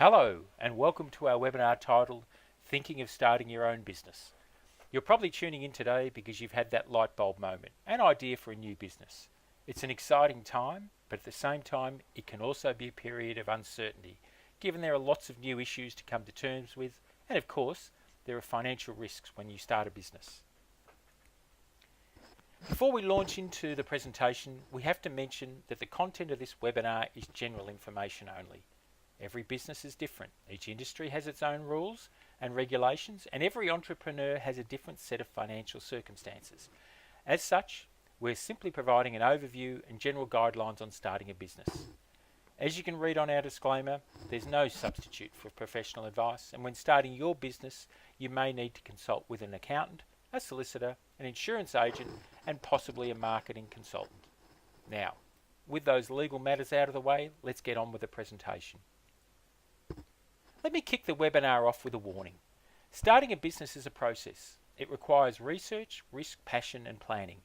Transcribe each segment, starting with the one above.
Hello and welcome to our webinar titled Thinking of Starting Your Own Business. You're probably tuning in today because you've had that light bulb moment, an idea for a new business. It's an exciting time, but at the same time it can also be a period of uncertainty, given there are lots of new issues to come to terms with, and of course there are financial risks when you start a business. Before we launch into the presentation, we have to mention that the content of this webinar is general information only. Every business is different. Each industry has its own rules and regulations, and every entrepreneur has a different set of financial circumstances. As such, we're simply providing an overview and general guidelines on starting a business. As you can read on our disclaimer, there's no substitute for professional advice, and when starting your business, you may need to consult with an accountant, a solicitor, an insurance agent, and possibly a marketing consultant. Now, with those legal matters out of the way, let's get on with the presentation. Let me kick the webinar off with a warning. Starting a business is a process. It requires research, risk, passion, and planning.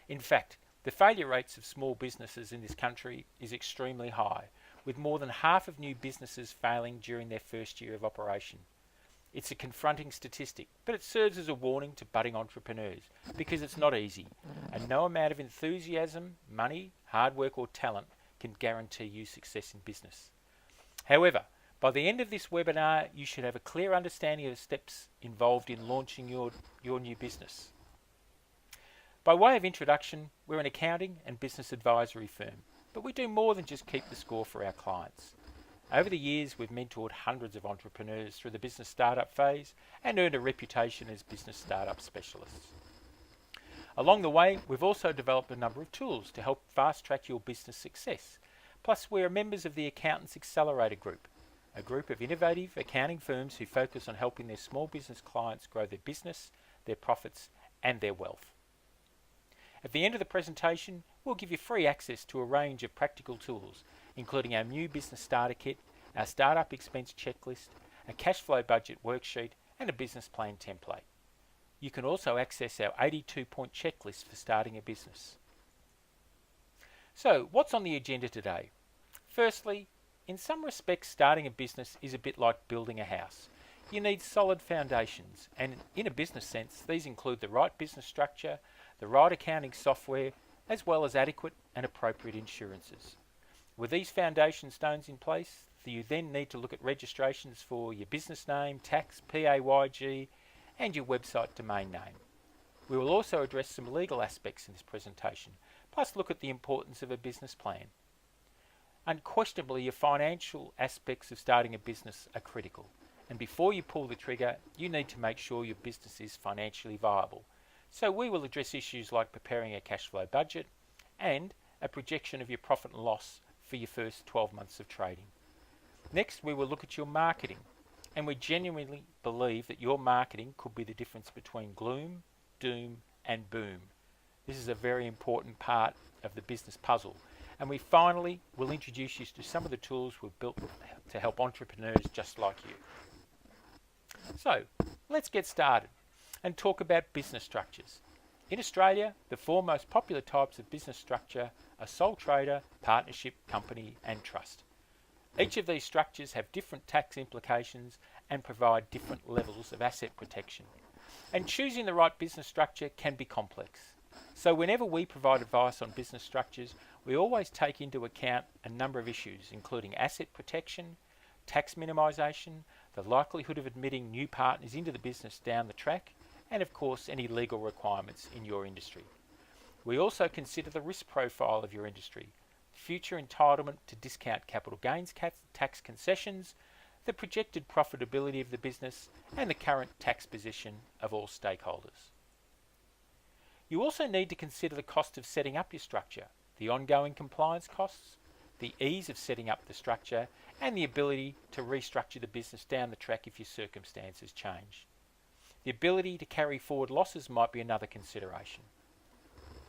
In fact, the failure rates of small businesses in this country is extremely high, with more than half of new businesses failing during their first year of operation. It's a confronting statistic, but it serves as a warning to budding entrepreneurs because it's not easy, and no amount of enthusiasm, money, hard work, or talent can guarantee you success in business. However, by the end of this webinar, you should have a clear understanding of the steps involved in launching your new business. By way of introduction, we're an accounting and business advisory firm, but we do more than just keep the score for our clients. Over the years, we've mentored hundreds of entrepreneurs through the business startup phase and earned a reputation as business startup specialists. Along the way, we've also developed a number of tools to help fast-track your business success. Plus, we're members of the Accountants Accelerator Group, a group of innovative accounting firms who focus on helping their small business clients grow their business, their profits, and their wealth. At the end of the presentation, we'll give you free access to a range of practical tools, including our new business starter kit, our startup expense checklist, a cash flow budget worksheet, and a business plan template. You can also access our 82-point checklist for starting a business. So, what's on the agenda today? Firstly, in some respects, starting a business is a bit like building a house. You need solid foundations, and in a business sense, these include the right business structure, the right accounting software, as well as adequate and appropriate insurances. With these foundation stones in place, you then need to look at registrations for your business name, tax, PAYG, and your website domain name. We will also address some legal aspects in this presentation, plus look at the importance of a business plan. Unquestionably, your financial aspects of starting a business are critical, and before you pull the trigger, you need to make sure your business is financially viable. So we will address issues like preparing a cash flow budget and a projection of your profit and loss for your first 12 months of trading. Next, we will look at your marketing, and we genuinely believe that your marketing could be the difference between gloom, doom, and boom. This is a very important part of the business puzzle. And we finally will introduce you to some of the tools we've built to help entrepreneurs just like you. So, let's get started and talk about business structures. In Australia, the four most popular types of business structure are sole trader, partnership, company, and trust. Each of these structures have different tax implications and provide different levels of asset protection. And choosing the right business structure can be complex. So whenever we provide advice on business structures, we always take into account a number of issues, including asset protection, tax minimisation, the likelihood of admitting new partners into the business down the track, and of course any legal requirements in your industry. We also consider the risk profile of your industry, future entitlement to discount capital gains tax concessions, the projected profitability of the business, and the current tax position of all stakeholders. You also need to consider the cost of setting up your structure, the ongoing compliance costs, the ease of setting up the structure, and the ability to restructure the business down the track if your circumstances change. The ability to carry forward losses might be another consideration.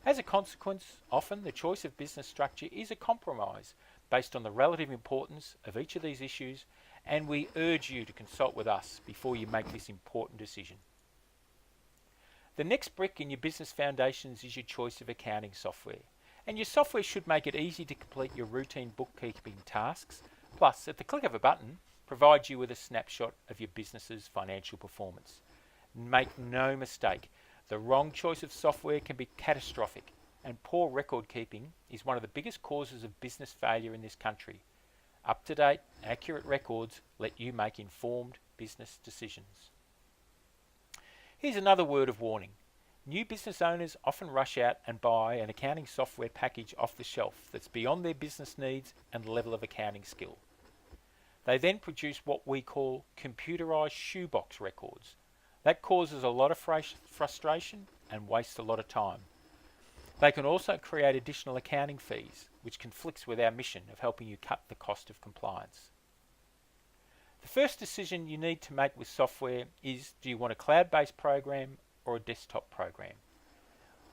As a consequence, often the choice of business structure is a compromise based on the relative importance of each of these issues, and we urge you to consult with us before you make this important decision. The next brick in your business foundations is your choice of accounting software. And your software should make it easy to complete your routine bookkeeping tasks, plus at the click of a button, provide you with a snapshot of your business's financial performance. Make no mistake, the wrong choice of software can be catastrophic, and poor record keeping is one of the biggest causes of business failure in this country. Up-to-date, accurate records let you make informed business decisions. Here's another word of warning. New business owners often rush out and buy an accounting software package off the shelf that's beyond their business needs and level of accounting skill. They then produce what we call computerized shoebox records. That causes a lot of frustration and wastes a lot of time. They can also create additional accounting fees, which conflicts with our mission of helping you cut the cost of compliance. The first decision you need to make with software is, do you want a cloud-based program or a desktop program?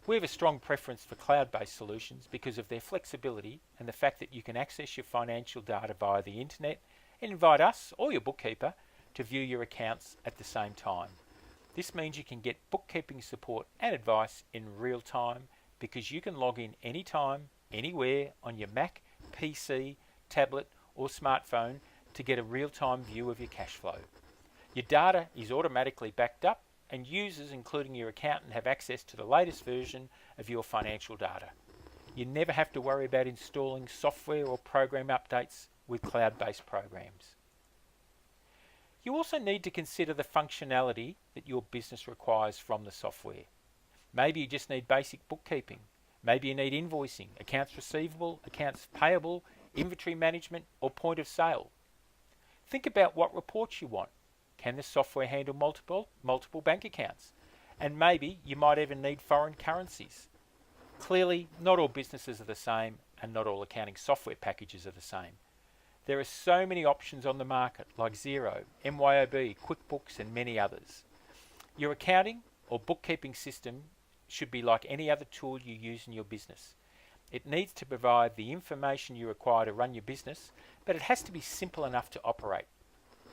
We have a strong preference for cloud-based solutions because of their flexibility and the fact that you can access your financial data via the internet and invite us or your bookkeeper to view your accounts at the same time. This means you can get bookkeeping support and advice in real time because you can log in anytime, anywhere on your Mac, PC, tablet or smartphone to get a real-time view of your cash flow. Your data is automatically backed up and users, including your accountant, have access to the latest version of your financial data. You never have to worry about installing software or program updates with cloud-based programs. You also need to consider the functionality that your business requires from the software. Maybe you just need basic bookkeeping. Maybe you need invoicing, accounts receivable, accounts payable, inventory management, or point of sale. Think about what reports you want. Can the software handle multiple bank accounts? And maybe you might even need foreign currencies. Clearly, not all businesses are the same, and not all accounting software packages are the same. There are so many options on the market, like Xero, MYOB, QuickBooks, and many others. Your accounting or bookkeeping system should be like any other tool you use in your business. It needs to provide the information you require to run your business, but it has to be simple enough to operate.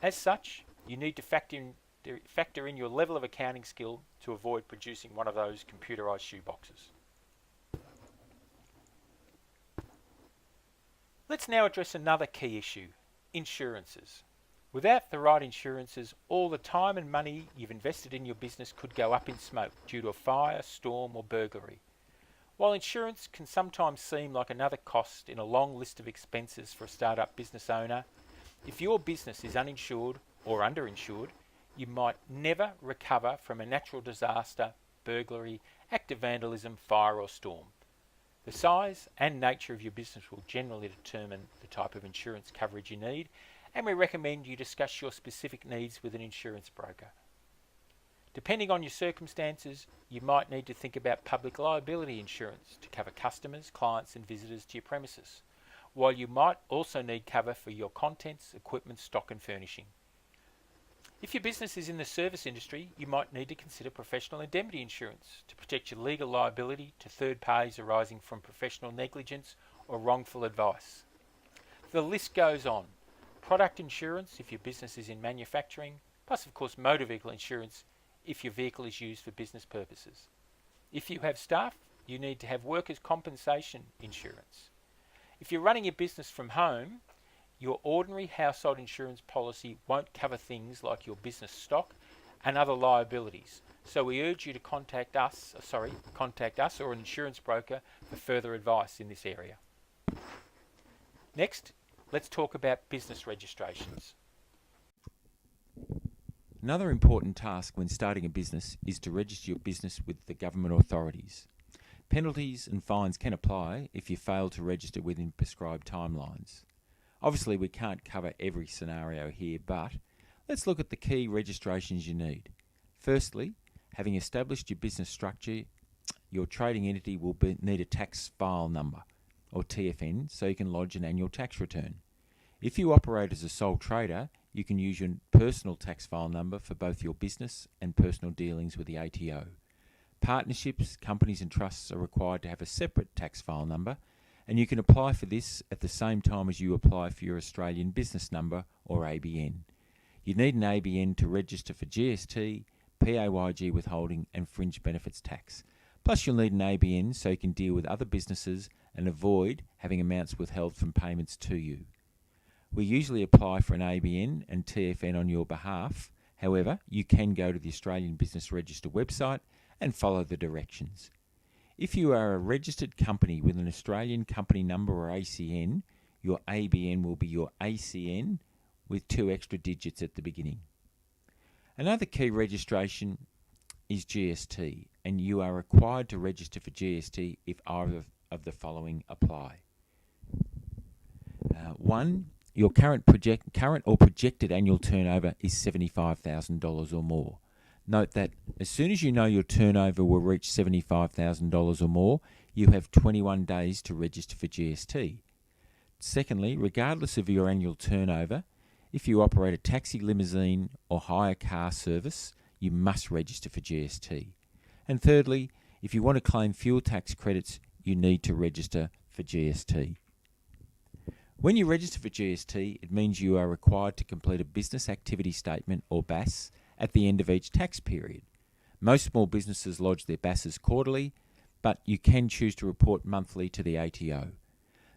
As such, you need to factor in your level of accounting skill to avoid producing one of those computerized shoeboxes. Let's now address another key issue, insurances. Without the right insurances, all the time and money you've invested in your business could go up in smoke due to a fire, storm or burglary. While insurance can sometimes seem like another cost in a long list of expenses for a startup business owner, if your business is uninsured or underinsured, you might never recover from a natural disaster, burglary, act of vandalism, fire or storm. The size and nature of your business will generally determine the type of insurance coverage you need, and we recommend you discuss your specific needs with an insurance broker. Depending on your circumstances, you might need to think about public liability insurance to cover customers, clients and visitors to your premises, while you might also need cover for your contents, equipment, stock and furnishing. If your business is in the service industry, you might need to consider professional indemnity insurance to protect your legal liability to third parties arising from professional negligence or wrongful advice. The list goes on. Product insurance if your business is in manufacturing, plus of course motor vehicle insurance if your vehicle is used for business purposes. If you have staff, you need to have workers' compensation insurance. If you're running your business from home, your ordinary household insurance policy won't cover things like your business stock and other liabilities. So we urge you to contact us or an insurance broker for further advice in this area. Next, let's talk about business registrations. Another important task when starting a business is to register your business with the government authorities. Penalties and fines can apply if you fail to register within prescribed timelines. Obviously, we can't cover every scenario here, but let's look at the key registrations you need. Firstly, having established your business structure, your trading entity will need a tax file number, or TFN, so you can lodge an annual tax return. If you operate as a sole trader, you can use your personal tax file number for both your business and personal dealings with the ATO. Partnerships, companies and trusts are required to have a separate tax file number, and you can apply for this at the same time as you apply for your Australian business number or ABN. You need an ABN to register for GST, PAYG withholding and fringe benefits tax. Plus you'll need an ABN so you can deal with other businesses and avoid having amounts withheld from payments to you. We usually apply for an ABN and TFN on your behalf. However, you can go to the Australian Business Register website and follow the directions. If you are a registered company with an Australian company number or ACN, your ABN will be your ACN with 2 extra digits at the beginning. Another key registration is GST, and you are required to register for GST if either of the following apply. 1. Your current or projected annual turnover is $75,000 or more. Note that as soon as you know your turnover will reach $75,000 or more, you have 21 days to register for GST. Secondly, regardless of your annual turnover, if you operate a taxi, limousine or hire car service, you must register for GST. And thirdly, if you want to claim fuel tax credits, you need to register for GST. When you register for GST, it means you are required to complete a business activity statement or BAS at the end of each tax period. Most small businesses lodge their BASs quarterly, but you can choose to report monthly to the ATO.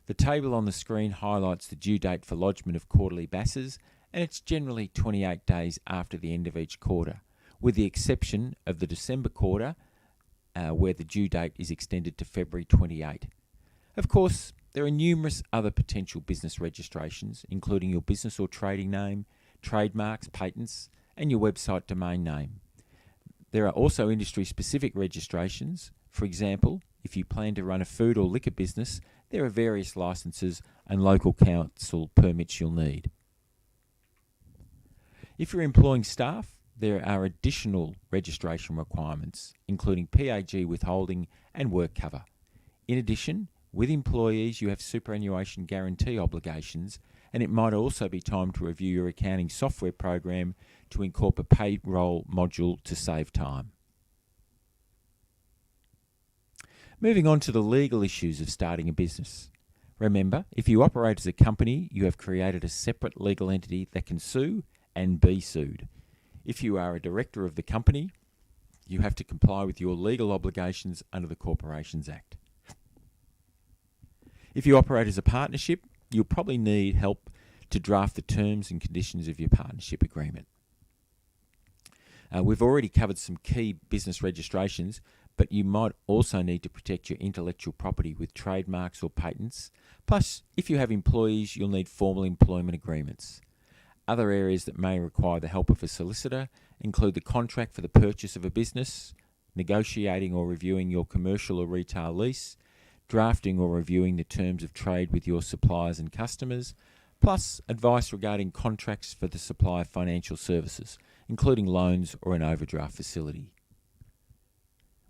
The table on the screen highlights the due date for lodgement of quarterly BASs, and it's generally 28 days after the end of each quarter, with the exception of the December quarter, where the due date is extended to February 28. Of course, there are numerous other potential business registrations, including your business or trading name, trademarks, patents, and your website domain name. There are also industry-specific registrations. For example, if you plan to run a food or liquor business, there are various licences and local council permits you'll need. If you're employing staff, there are additional registration requirements, including PAG withholding and work cover. In addition, with employees, you have superannuation guarantee obligations, and it might also be time to review your accounting software program to incorporate a payroll module to save time. Moving on to the legal issues of starting a business. Remember, if you operate as a company, you have created a separate legal entity that can sue and be sued. If you are a director of the company, you have to comply with your legal obligations under the Corporations Act. If you operate as a partnership, you'll probably need help to draft the terms and conditions of your partnership agreement. We've already covered some key business registrations, but you might also need to protect your intellectual property with trademarks or patents. Plus, if you have employees, you'll need formal employment agreements. Other areas that may require the help of a solicitor include the contract for the purchase of a business, negotiating or reviewing your commercial or retail lease, drafting or reviewing the terms of trade with your suppliers and customers, plus advice regarding contracts for the supply of financial services, including loans or an overdraft facility.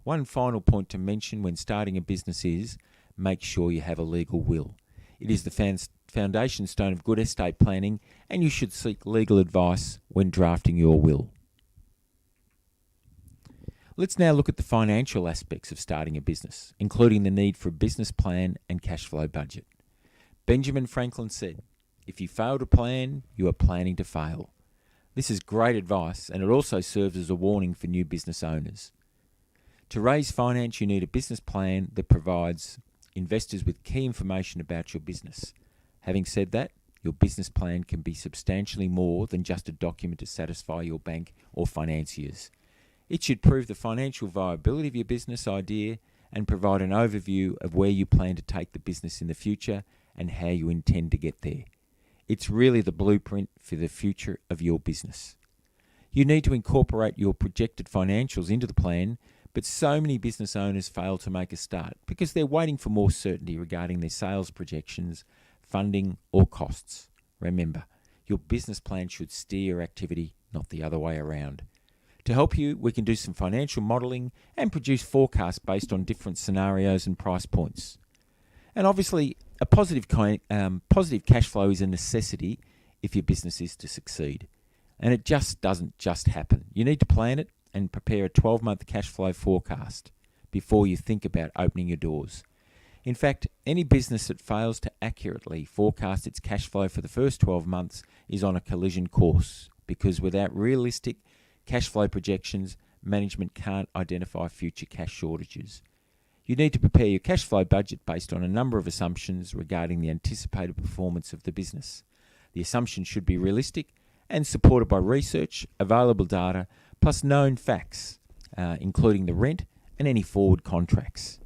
One final point to mention when starting a business is make sure you have a legal will. It is the foundation stone of good estate planning, and you should seek legal advice when drafting your will. Let's now look at the financial aspects of starting a business, including the need for a business plan and cash flow budget. Benjamin Franklin said, "If you fail to plan, you are planning to fail." This is great advice, and it also serves as a warning for new business owners. To raise finance, you need a business plan that provides investors with key information about your business. Having said that, your business plan can be substantially more than just a document to satisfy your bank or financiers. It should prove the financial viability of your business idea and provide an overview of where you plan to take the business in the future and how you intend to get there. It's really the blueprint for the future of your business. You need to incorporate your projected financials into the plan, but so many business owners fail to make a start because they're waiting for more certainty regarding their sales projections, funding, or costs. Remember, your business plan should steer your activity, not the other way around. To help you, we can do some financial modelling and produce forecasts based on different scenarios and price points. And obviously, a positive cash flow is a necessity if your business is to succeed. And it just doesn't just happen. You need to plan it and prepare a 12-month cash flow forecast before you think about opening your doors. In fact, any business that fails to accurately forecast its cash flow for the first 12 months is on a collision course, because without realistic cash flow projections, management can't identify future cash shortages. You need to prepare your cash flow budget based on a number of assumptions regarding the anticipated performance of the business. The assumptions should be realistic and supported by research, available data, plus known facts, including the rent and any forward contracts.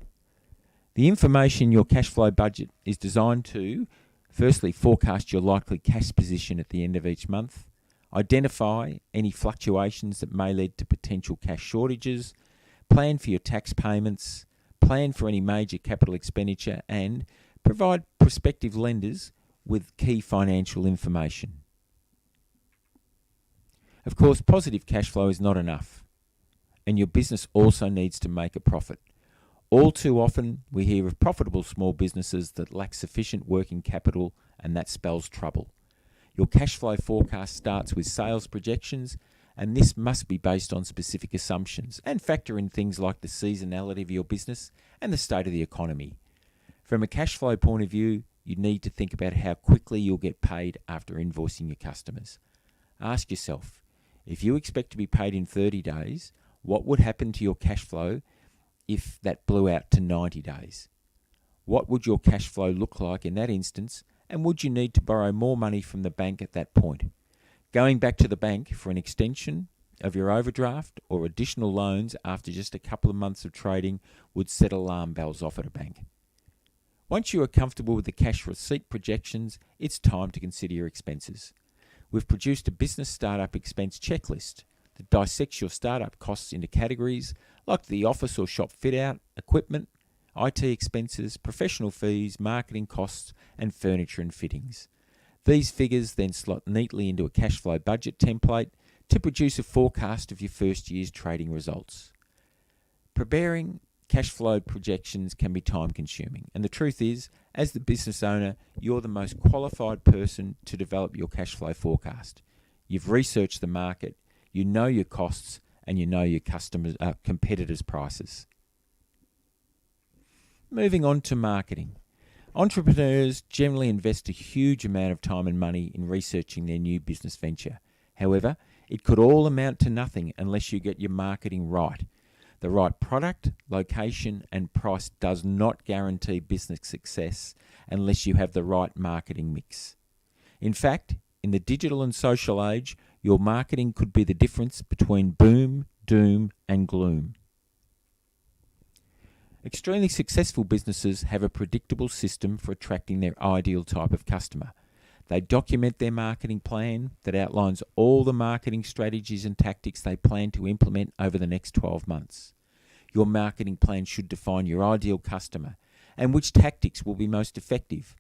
The information in your cash flow budget is designed to, firstly, forecast your likely cash position at the end of each month, identify any fluctuations that may lead to potential cash shortages, plan for your tax payments, plan for any major capital expenditure, and provide prospective lenders with key financial information. Of course, positive cash flow is not enough, and your business also needs to make a profit. All too often, we hear of profitable small businesses that lack sufficient working capital, and that spells trouble. Your cash flow forecast starts with sales projections, and this must be based on specific assumptions and factor in things like the seasonality of your business and the state of the economy. From a cash flow point of view, you need to think about how quickly you'll get paid after invoicing your customers. Ask yourself, if you expect to be paid in 30 days, what would happen to your cash flow if that blew out to 90 days? What would your cash flow look like in that instance, and would you need to borrow more money from the bank at that point? Going back to the bank for an extension of your overdraft or additional loans after just a couple of months of trading would set alarm bells off at a bank. Once you are comfortable with the cash receipt projections, it's time to consider your expenses. We've produced a business startup expense checklist that dissects your startup costs into categories like the office or shop fit out, equipment, IT expenses, professional fees, marketing costs, and furniture and fittings. These figures then slot neatly into a cash flow budget template to produce a forecast of your first year's trading results. Preparing cash flow projections can be time consuming, and the truth is, as the business owner, you're the most qualified person to develop your cash flow forecast. You've researched the market, you know your costs, and you know your competitors' prices. Moving on to marketing. Entrepreneurs generally invest a huge amount of time and money in researching their new business venture. However, it could all amount to nothing unless you get your marketing right. The right product, location, and price does not guarantee business success unless you have the right marketing mix. In fact, in the digital and social age, your marketing could be the difference between boom, doom, and gloom. Extremely successful businesses have a predictable system for attracting their ideal type of customer. They document their marketing plan that outlines all the marketing strategies and tactics they plan to implement over the next 12 months. Your marketing plan should define your ideal customer and which tactics will be most effective.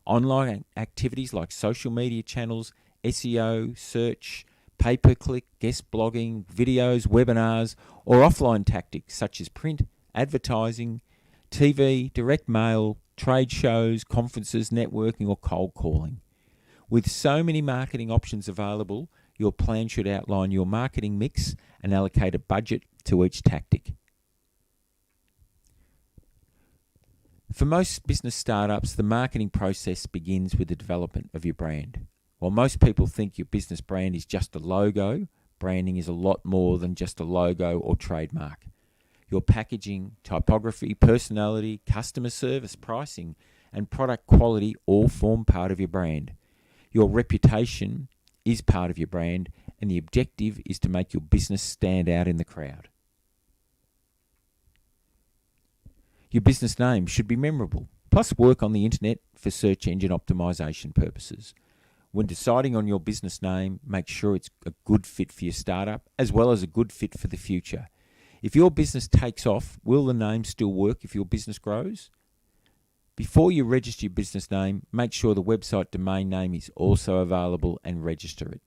Online activities like social media channels, SEO, search, pay-per-click, guest blogging, videos, webinars, or offline tactics such as print, advertising, TV, direct mail, trade shows, conferences, networking, or cold calling. With so many marketing options available, your plan should outline your marketing mix and allocate a budget to each tactic. For most business startups, the marketing process begins with the development of your brand. While most people think your business brand is just a logo, branding is a lot more than just a logo or trademark. Your packaging, typography, personality, customer service, pricing, and product quality all form part of your brand. Your reputation is part of your brand, and the objective is to make your business stand out in the crowd. Your business name should be memorable, plus work on the internet for search engine optimization purposes. When deciding on your business name, make sure it's a good fit for your startup as well as a good fit for the future. If your business takes off, will the name still work if your business grows? Before you register your business name, make sure the website domain name is also available and register it.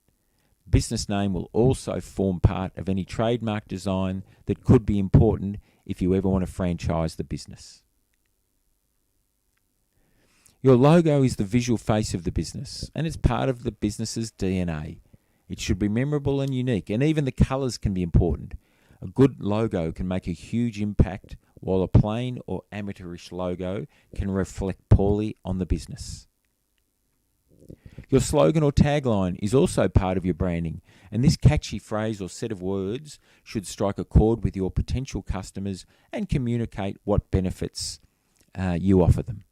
Business name will also form part of any trademark design that could be important if you ever want to franchise the business. Your logo is the visual face of the business, and it's part of the business's DNA. It should be memorable and unique, and even the colours can be important. A good logo can make a huge impact, while a plain or amateurish logo can reflect poorly on the business. Your slogan or tagline is also part of your branding, and this catchy phrase or set of words should strike a chord with your potential customers and communicate what benefits you offer them.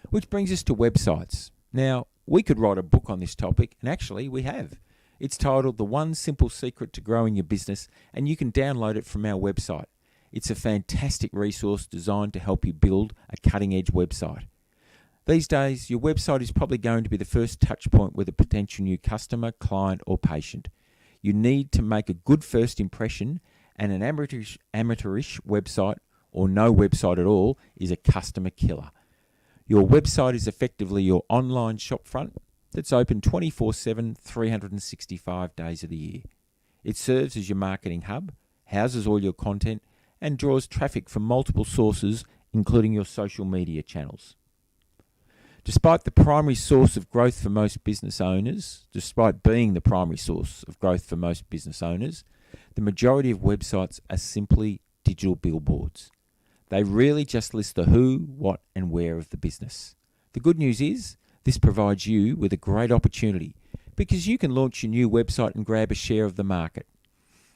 Which brings us to websites. Now, we could write a book on this topic, and actually we have. It's titled The One Simple Secret to Growing Your Business, and you can download it from our website. It's a fantastic resource designed to help you build a cutting-edge website. These days, your website is probably going to be the first touch point with a potential new customer, client, or patient. You need to make a good first impression, and an amateurish website, or no website at all, is a customer killer. Your website is effectively your online shopfront that's open 24/7, 365 days of the year. It serves as your marketing hub, houses all your content, and draws traffic from multiple sources, including your social media channels. Despite being the primary source of growth for most business owners, the majority of websites are simply digital billboards. They really just list the who, what, and where of the business. The good news is, this provides you with a great opportunity because you can launch your new website and grab a share of the market.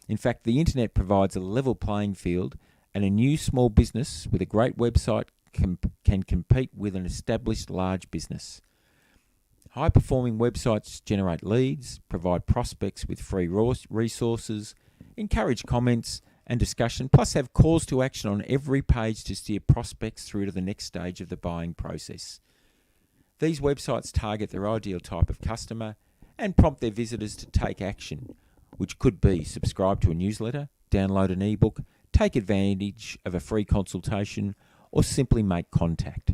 In fact, the internet provides a level playing field, and a new small business with a great website can compete with an established large business. High-performing websites generate leads, provide prospects with free resources, encourage comments and discussion, plus have calls to action on every page to steer prospects through to the next stage of the buying process. These websites target their ideal type of customer and prompt their visitors to take action, which could be subscribe to a newsletter, download an ebook, take advantage of a free consultation, or simply make contact.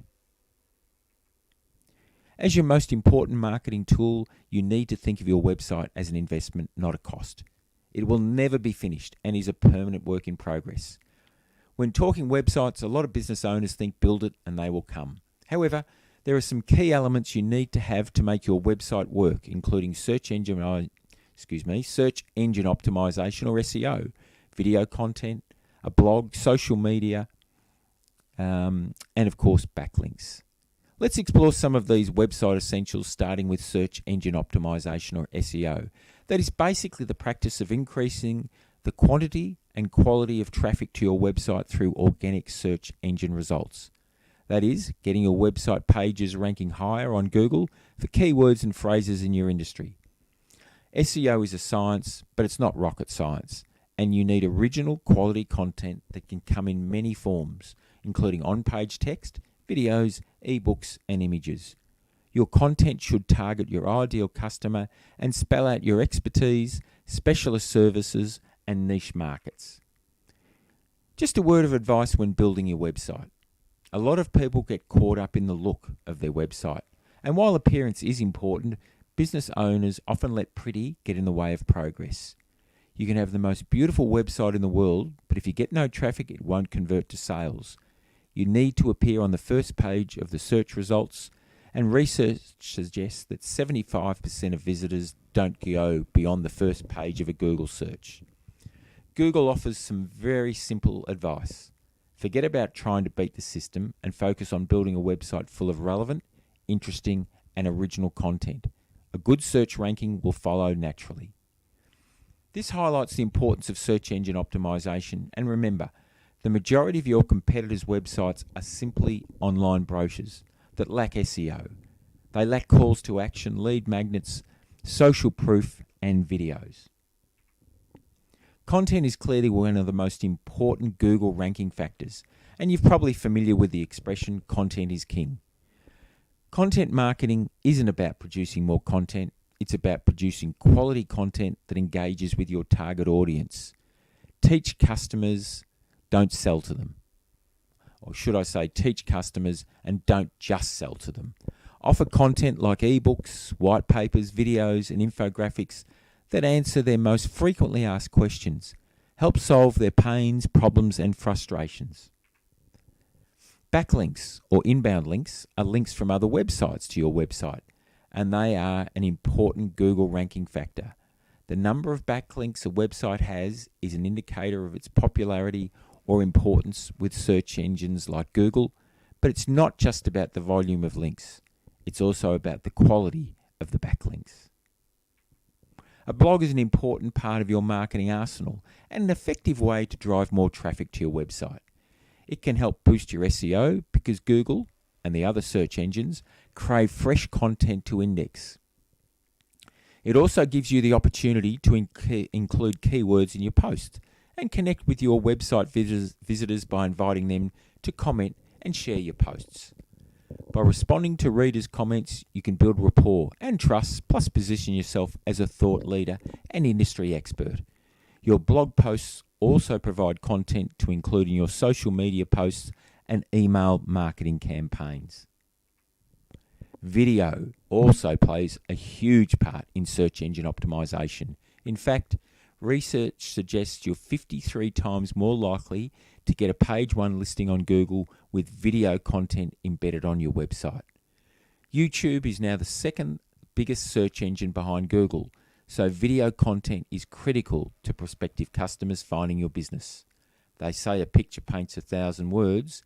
As your most important marketing tool, you need to think of your website as an investment, not a cost. It will never be finished and is a permanent work in progress. When talking websites, a lot of business owners think build it and they will come. However, there are some key elements you need to have to make your website work, including search engine optimization or SEO, video content, a blog, social media, and of course backlinks. Let's explore some of these website essentials, starting with search engine optimization or SEO. That is basically the practice of increasing the quantity and quality of traffic to your website through organic search engine results. That is, getting your website pages ranking higher on Google for keywords and phrases in your industry. SEO is a science, but it's not rocket science, and you need original quality content that can come in many forms, including on-page text, videos, ebooks, and images. Your content should target your ideal customer and spell out your expertise, specialist services, and niche markets. Just a word of advice when building your website. A lot of people get caught up in the look of their website, and while appearance is important, business owners often let pretty get in the way of progress. You can have the most beautiful website in the world, but if you get no traffic, it won't convert to sales. You need to appear on the first page of the search results, and research suggests that 75% of visitors don't go beyond the first page of a Google search. Google offers some very simple advice. Forget about trying to beat the system and focus on building a website full of relevant, interesting, and original content. A good search ranking will follow naturally. This highlights the importance of search engine optimization, and remember, the majority of your competitors' websites are simply online brochures that lack SEO. They lack calls to action, lead magnets, social proof, and videos. Content is clearly one of the most important Google ranking factors, and you're probably familiar with the expression, content is king. Content marketing isn't about producing more content, it's about producing quality content that engages with your target audience. Teach customers, don't sell to them. Or should I say, teach customers and don't just sell to them. Offer content like ebooks, white papers, videos, and infographics that answer their most frequently asked questions. Help solve their pains, problems, and frustrations. Backlinks or inbound links are links from other websites to your website, and they are an important Google ranking factor. The number of backlinks a website has is an indicator of its popularity or importance with search engines like Google, but it's not just about the volume of links. It's also about the quality of the backlinks. A blog is an important part of your marketing arsenal and an effective way to drive more traffic to your website. It can help boost your SEO because Google and the other search engines crave fresh content to index. It also gives you the opportunity to include keywords in your post and connect with your website visitors by inviting them to comment and share your posts. By responding to readers' comments, you can build rapport and trust, plus position yourself as a thought leader and industry expert. Your blog posts also provide content to include in your social media posts and email marketing campaigns. Video also plays a huge part in search engine optimization. In fact, research suggests you're 53 times more likely to get a page 1 listing on Google with video content embedded on your website. YouTube is now the second biggest search engine behind Google, so video content is critical to prospective customers finding your business. They say a picture paints 1,000 words.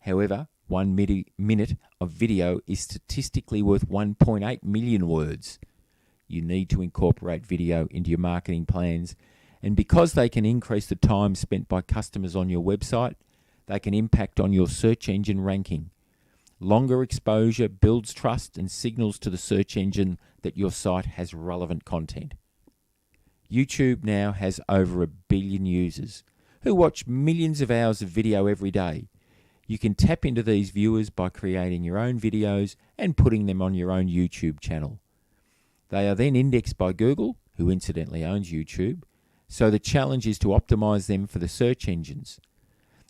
However, 1 minute of video is statistically worth 1.8 million words. You need to incorporate video into your marketing plans, and because they can increase the time spent by customers on your website, they can impact on your search engine ranking. Longer exposure builds trust and signals to the search engine that your site has relevant content. YouTube now has over 1 billion users who watch millions of hours of video every day. You can tap into these viewers by creating your own videos and putting them on your own YouTube channel. They are then indexed by Google, who incidentally owns YouTube, so the challenge is to optimize them for the search engines.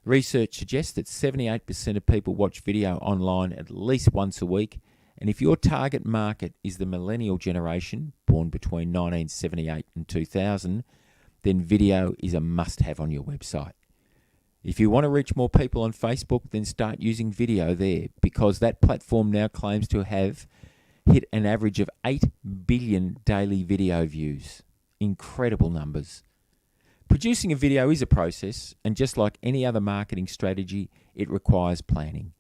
Research suggests that 78% of people watch video online at least once a week, and if your target market is the millennial generation, born between 1978 and 2000, then video is a must-have on your website. If you want to reach more people on Facebook, then start using video there, because that platform now claims to have hit an average of 8 billion daily video views. Incredible numbers. Producing a video is a process, and just like any other marketing strategy, it requires planning.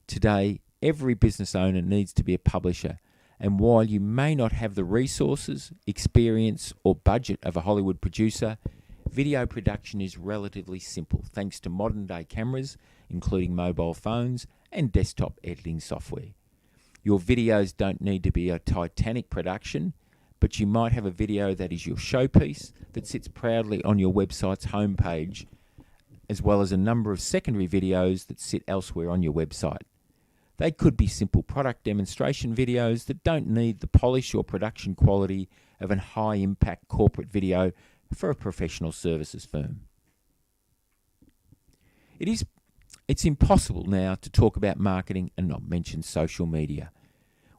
Today, every business owner needs to be a publisher, and while you may not have the resources, experience, or budget of a Hollywood producer, video production is relatively simple thanks to modern-day cameras, including mobile phones and desktop editing software. Your videos don't need to be a Titanic production, but you might have a video that is your showpiece that sits proudly on your website's homepage, as well as a number of secondary videos that sit elsewhere on your website. They could be simple product demonstration videos that don't need the polish or production quality of a high-impact corporate video for a professional services firm. It's impossible now to talk about marketing and not mention social media.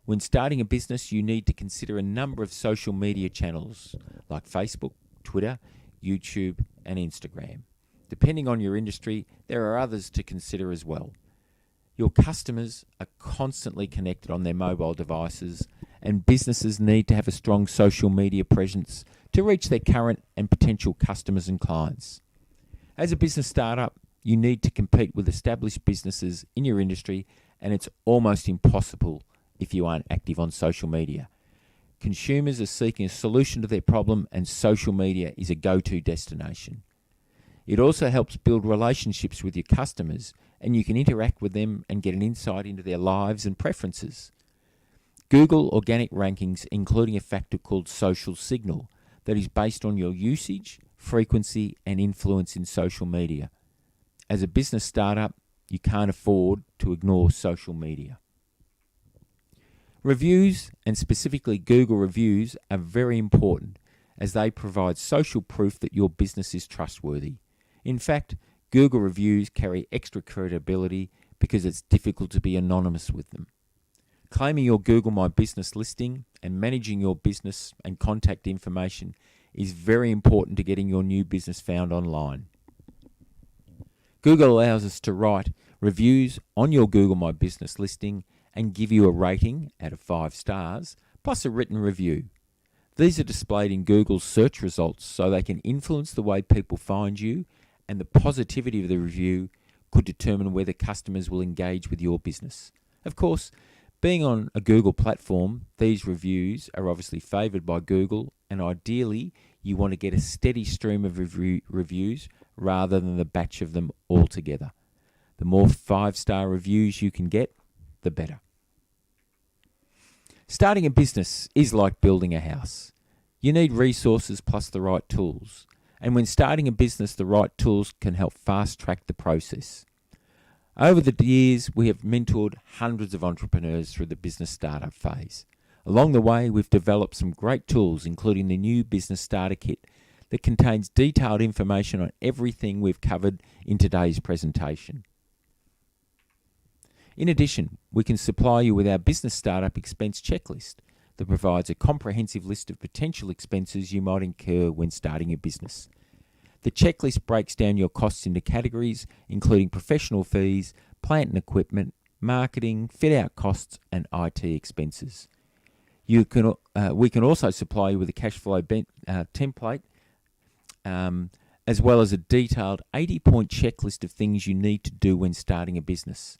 When starting a business, you need to consider a number of social media channels like Facebook, Twitter, YouTube, and Instagram. Depending on your industry, there are others to consider as well. Your customers are constantly connected on their mobile devices, and businesses need to have a strong social media presence to reach their current and potential customers and clients. As a business startup, you need to compete with established businesses in your industry, and it's almost impossible if you aren't active on social media. Consumers are seeking a solution to their problem, and social media is a go-to destination. It also helps build relationships with your customers, and you can interact with them and get an insight into their lives and preferences. Google organic rankings, including a factor called social signal, that is based on your usage, frequency, and influence in social media. As a business startup, you can't afford to ignore social media. Reviews, and specifically Google reviews, are very important as they provide social proof that your business is trustworthy. In fact, Google reviews carry extra credibility because it's difficult to be anonymous with them. Claiming your Google My Business listing and managing your business and contact information is very important to getting your new business found online. Google allows us to write reviews on your Google My Business listing and give you a rating out of 5 stars, plus a written review. These are displayed in Google's search results so they can influence the way people find you, and the positivity of the review could determine whether customers will engage with your business. Of course, being on a Google platform, these reviews are obviously favoured by Google, and ideally you want to get a steady stream of reviews rather than the batch of them altogether. The more 5-star reviews you can get, the better. Starting a business is like building a house. You need resources plus the right tools. And when starting a business, the right tools can help fast track the process. Over the years, we have mentored hundreds of entrepreneurs through the business startup phase. Along the way, we've developed some great tools, including the new Business Starter Kit that contains detailed information on everything we've covered in today's presentation. In addition, we can supply you with our Business Startup Expense Checklist that provides a comprehensive list of potential expenses you might incur when starting a business. The checklist breaks down your costs into categories, including professional fees, plant and equipment, marketing, fit-out costs, and IT expenses. We can also supply you with a cash flow template, as well as a detailed 80-point checklist of things you need to do when starting a business.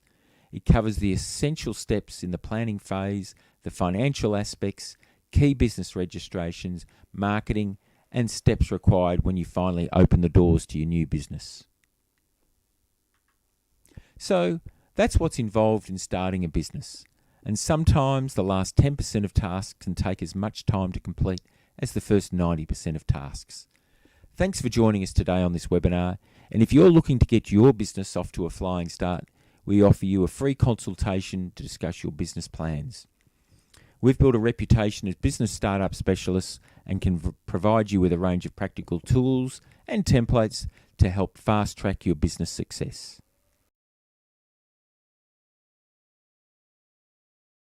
It covers the essential steps in the planning phase, the financial aspects, key business registrations, marketing, and steps required when you finally open the doors to your new business. So, that's what's involved in starting a business. And sometimes the last 10% of tasks can take as much time to complete as the first 90% of tasks. Thanks for joining us today on this webinar. And if you're looking to get your business off to a flying start, we offer you a free consultation to discuss your business plans. We've built a reputation as business startup specialists and can provide you with a range of practical tools and templates to help fast track your business success.